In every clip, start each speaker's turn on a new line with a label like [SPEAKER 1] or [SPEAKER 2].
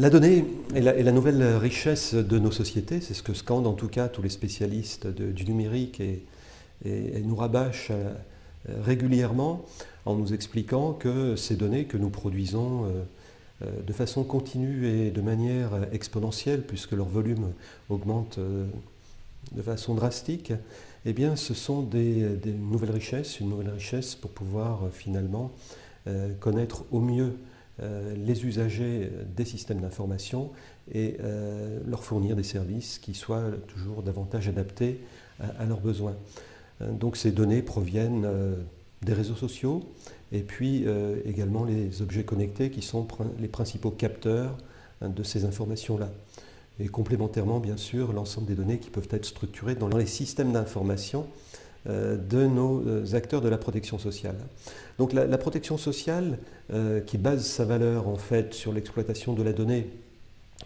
[SPEAKER 1] La donnée est la nouvelle richesse de nos sociétés, c'est ce que scandent en tout cas tous les spécialistes du numérique et nous rabâchent régulièrement en nous expliquant que ces données que nous produisons de façon continue et de manière exponentielle, puisque leur volume augmente de façon drastique, eh bien ce sont des nouvelles richesses, une nouvelle richesse pour pouvoir finalement connaître au mieux les usagers des systèmes d'information et leur fournir des services qui soient toujours davantage adaptés à leurs besoins. Donc ces données proviennent des réseaux sociaux et puis également les objets connectés qui sont les principaux capteurs de ces informations-là. Et complémentairement, bien sûr, l'ensemble des données qui peuvent être structurées dans les systèmes d'information de nos acteurs de la protection sociale. Donc la protection sociale, qui base sa valeur en fait sur l'exploitation de la donnée,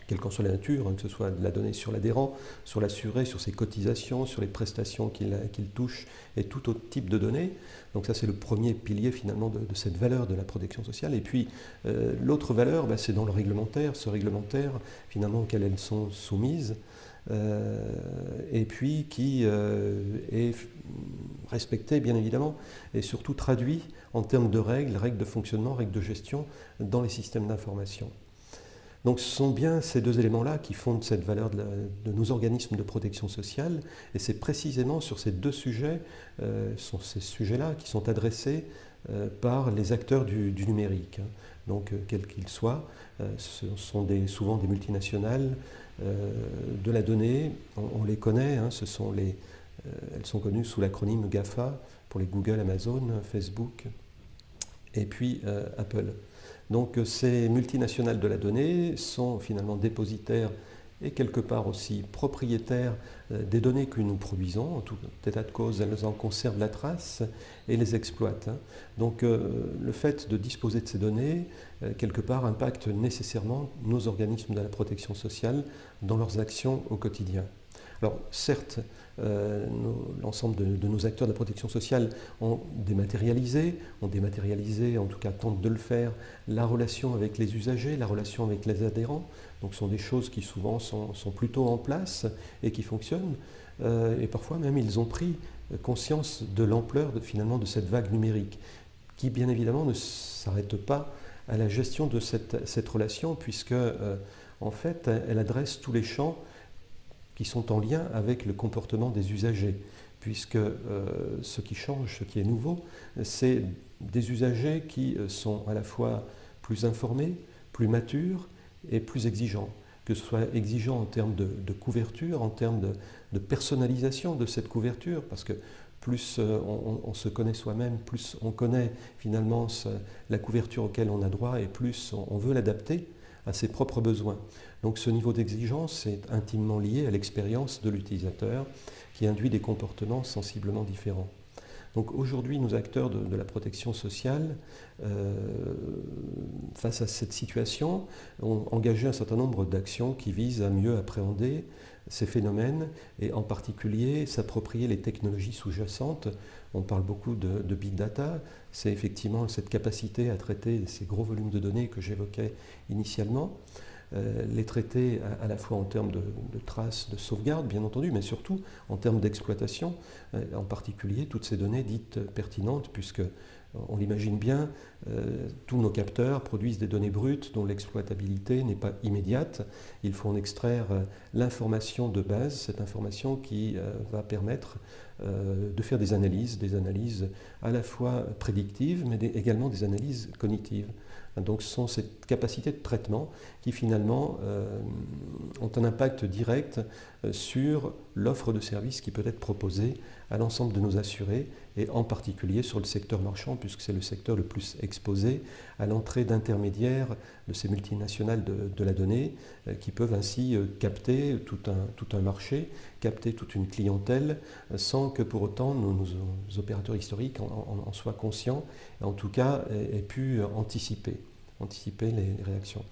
[SPEAKER 1] quelle qu'en soit la nature, que ce soit de la donnée sur l'adhérent, sur l'assuré, sur ses cotisations, sur les prestations qu'il touche et tout autre type de données. Donc ça c'est le premier pilier finalement de cette valeur de la protection sociale. Et puis l'autre valeur, c'est dans le réglementaire, ce réglementaire finalement auquel elles sont soumises, et puis qui est respecté bien évidemment et surtout traduit en termes de règles de fonctionnement, règles de gestion dans les systèmes d'information. Donc ce sont bien ces deux éléments-là qui fondent cette valeur de nos organismes de protection sociale, et c'est précisément sur ces deux sujets, sont ces sujets-là qui sont adressés par les acteurs du numérique. Donc quels qu'ils soient, ce sont souvent des multinationales de la donnée, on les connaît, elles sont connues sous l'acronyme GAFA pour les Google, Amazon, Facebook et puis Apple. Donc ces multinationales de la donnée sont finalement dépositaires et quelque part aussi propriétaires des données que nous produisons. En tout état de cause, elles en conservent la trace et les exploitent. Donc le fait de disposer de ces données, quelque part, impacte nécessairement nos organismes de la protection sociale dans leurs actions au quotidien. Alors certes, l'ensemble de nos acteurs de la protection sociale ont dématérialisé, en tout cas tentent de le faire, la relation avec les usagers, la relation avec les adhérents. Donc ce sont des choses qui souvent sont plutôt en place et qui fonctionnent. Et parfois même ils ont pris conscience de l'ampleur finalement de cette vague numérique, qui bien évidemment ne s'arrête pas à la gestion de cette relation, puisque en fait elle adresse tous les champs qui sont en lien avec le comportement des usagers, puisque ce qui change, ce qui est nouveau, c'est des usagers qui sont à la fois plus informés, plus matures et plus exigeants, que ce soit exigeants en termes de couverture, en termes de personnalisation de cette couverture, parce que plus on se connaît soi-même, plus on connaît finalement la couverture auquel on a droit, et plus on veut l'adapter à ses propres besoins. Donc ce niveau d'exigence est intimement lié à l'expérience de l'utilisateur qui induit des comportements sensiblement différents. Donc aujourd'hui, nos acteurs de la protection sociale, face à cette situation, ont engagé un certain nombre d'actions qui visent à mieux appréhender ces phénomènes et en particulier s'approprier les technologies sous-jacentes. On parle beaucoup de big data, c'est effectivement cette capacité à traiter ces gros volumes de données que j'évoquais initialement, les traiter à la fois en termes de traces, de sauvegarde bien entendu, mais surtout en termes d'exploitation, en particulier toutes ces données dites pertinentes, puisque on l'imagine bien, tous nos capteurs produisent des données brutes dont l'exploitabilité n'est pas immédiate. Il faut en extraire l'information de base, cette information qui va permettre de faire des analyses à la fois prédictives, mais également des analyses cognitives. Donc ce sont ces capacités de traitement qui finalement ont un impact direct sur l'offre de services qui peut être proposée à l'ensemble de nos assurés, et en particulier sur le secteur marchand, puisque c'est le secteur le plus exposé à l'entrée d'intermédiaires de ces multinationales de la donnée, qui peuvent ainsi capter tout un marché, capter toute une clientèle, sans que pour autant nos opérateurs historiques en soient conscients, et en tout cas aient pu anticiper les réactions.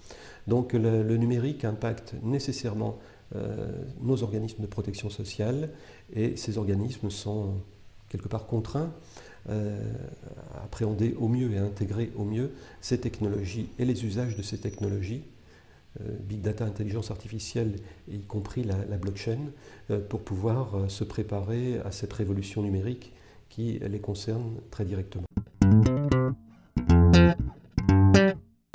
[SPEAKER 1] Donc le numérique impacte nécessairement nos organismes de protection sociale, et ces organismes sont quelque part contraints à appréhender au mieux et à intégrer au mieux ces technologies et les usages de ces technologies big data, intelligence artificielle, y compris la blockchain, pour pouvoir se préparer à cette révolution numérique qui les concerne très directement.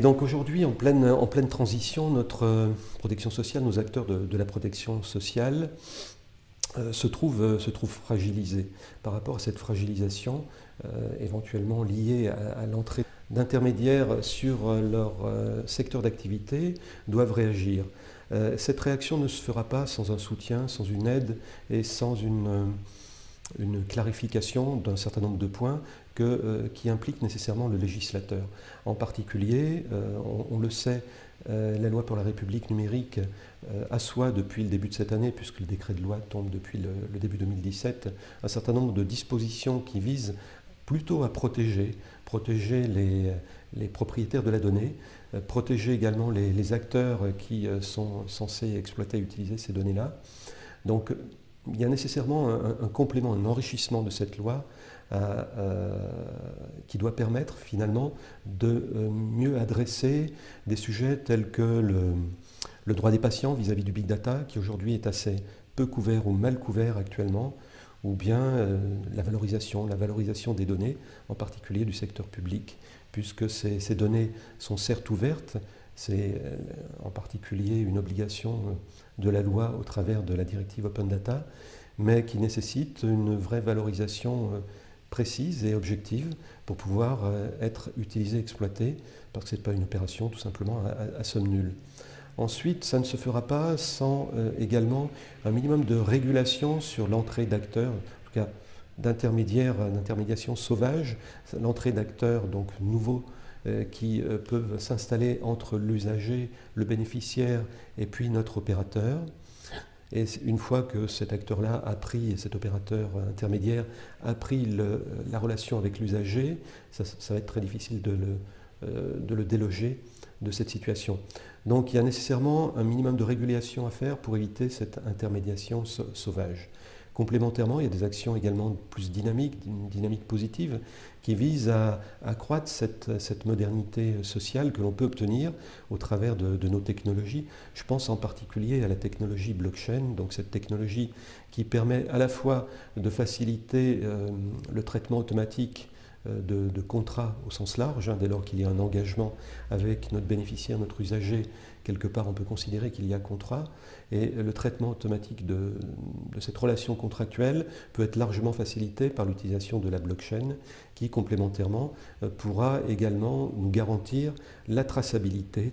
[SPEAKER 1] Donc aujourd'hui, en pleine transition, notre protection sociale, nos acteurs de la protection sociale se trouvent fragilisés. Par rapport à cette fragilisation, éventuellement liée à l'entrée d'intermédiaires sur leur secteur d'activité, doivent réagir. Cette réaction ne se fera pas sans un soutien, sans une aide et sans une clarification d'un certain nombre de points qui impliquent nécessairement le législateur. En particulier, on le sait, la loi pour la République numérique assoit depuis le début de cette année, puisque le décret de loi tombe depuis le début 2017, un certain nombre de dispositions qui visent plutôt à protéger les propriétaires de la donnée, protéger également les acteurs qui sont censés exploiter et utiliser ces données-là. Donc il y a nécessairement un complément, un enrichissement de cette loi qui doit permettre finalement de mieux adresser des sujets tels que le droit des patients vis-à-vis du big data, qui aujourd'hui est assez peu couvert ou mal couvert actuellement, ou bien la valorisation des données, en particulier du secteur public, puisque ces données sont certes ouvertes, c'est en particulier une obligation de la loi au travers de la directive Open Data, mais qui nécessite une vraie valorisation précise et objective pour pouvoir être utilisée, exploitée, parce que ce n'est pas une opération tout simplement à somme nulle. Ensuite, ça ne se fera pas sans également un minimum de régulation sur l'entrée d'acteurs, en tout cas d'intermédiation sauvage, l'entrée d'acteurs donc nouveaux qui peuvent s'installer entre l'usager, le bénéficiaire et puis notre opérateur. Et une fois que cet acteur-là a pris, cet opérateur intermédiaire a pris la relation avec l'usager, ça va être très difficile de le déloger de cette situation. Donc il y a nécessairement un minimum de régulation à faire pour éviter cette intermédiation sauvage. Complémentairement, il y a des actions également plus dynamiques, une dynamique positive, qui visent à accroître cette modernité sociale que l'on peut obtenir au travers de nos technologies. Je pense en particulier à la technologie blockchain, donc cette technologie qui permet à la fois de faciliter le traitement automatique de contrats au sens large, dès lors qu'il y a un engagement avec notre bénéficiaire, notre usager, quelque part on peut considérer qu'il y a contrat, et le traitement automatique de cette relation contractuelle peut être largement facilité par l'utilisation de la blockchain, qui complémentairement pourra également nous garantir la traçabilité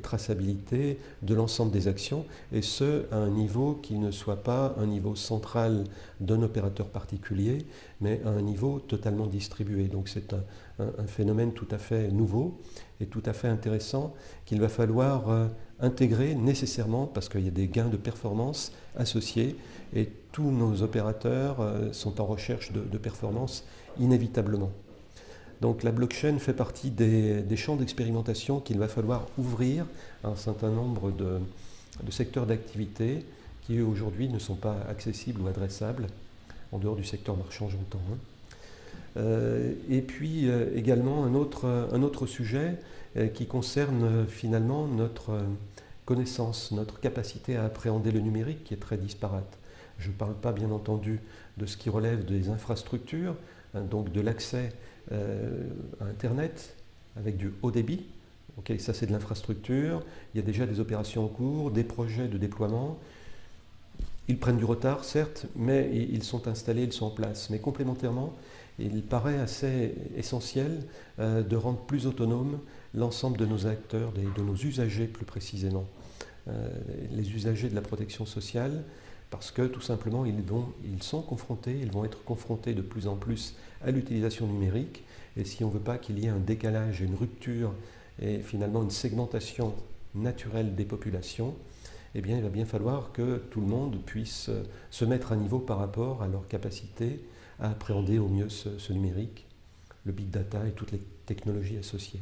[SPEAKER 1] de l'ensemble des actions, et ce à un niveau qui ne soit pas un niveau central d'un opérateur particulier, mais à un niveau totalement distribué. Donc c'est un phénomène tout à fait nouveau et tout à fait intéressant qu'il va falloir intégrer nécessairement parce qu'il y a des gains de performance associés et tous nos opérateurs sont en recherche de performance inévitablement. Donc la blockchain fait partie des champs d'expérimentation qu'il va falloir ouvrir à un certain nombre de secteurs d'activité qui aujourd'hui ne sont pas accessibles ou adressables en dehors du secteur marchand, j'entends. Et puis également un autre sujet qui concerne finalement notre connaissance, notre capacité à appréhender le numérique qui est très disparate. Je ne parle pas bien entendu de ce qui relève des infrastructures, donc de l'accès à Internet avec du haut débit. Okay, ça c'est de l'infrastructure, il y a déjà des opérations en cours, des projets de déploiement. Ils prennent du retard, certes, mais ils sont installés, ils sont en place. Mais complémentairement, il paraît assez essentiel de rendre plus autonome l'ensemble de nos acteurs, de nos usagers plus précisément. Les usagers de la protection sociale, parce que tout simplement ils vont être confrontés de plus en plus à l'utilisation numérique. Et si on ne veut pas qu'il y ait un décalage, une rupture et finalement une segmentation naturelle des populations, eh bien, il va bien falloir que tout le monde puisse se mettre à niveau par rapport à leur capacité à appréhender au mieux ce numérique, le big data et toutes les technologies associées.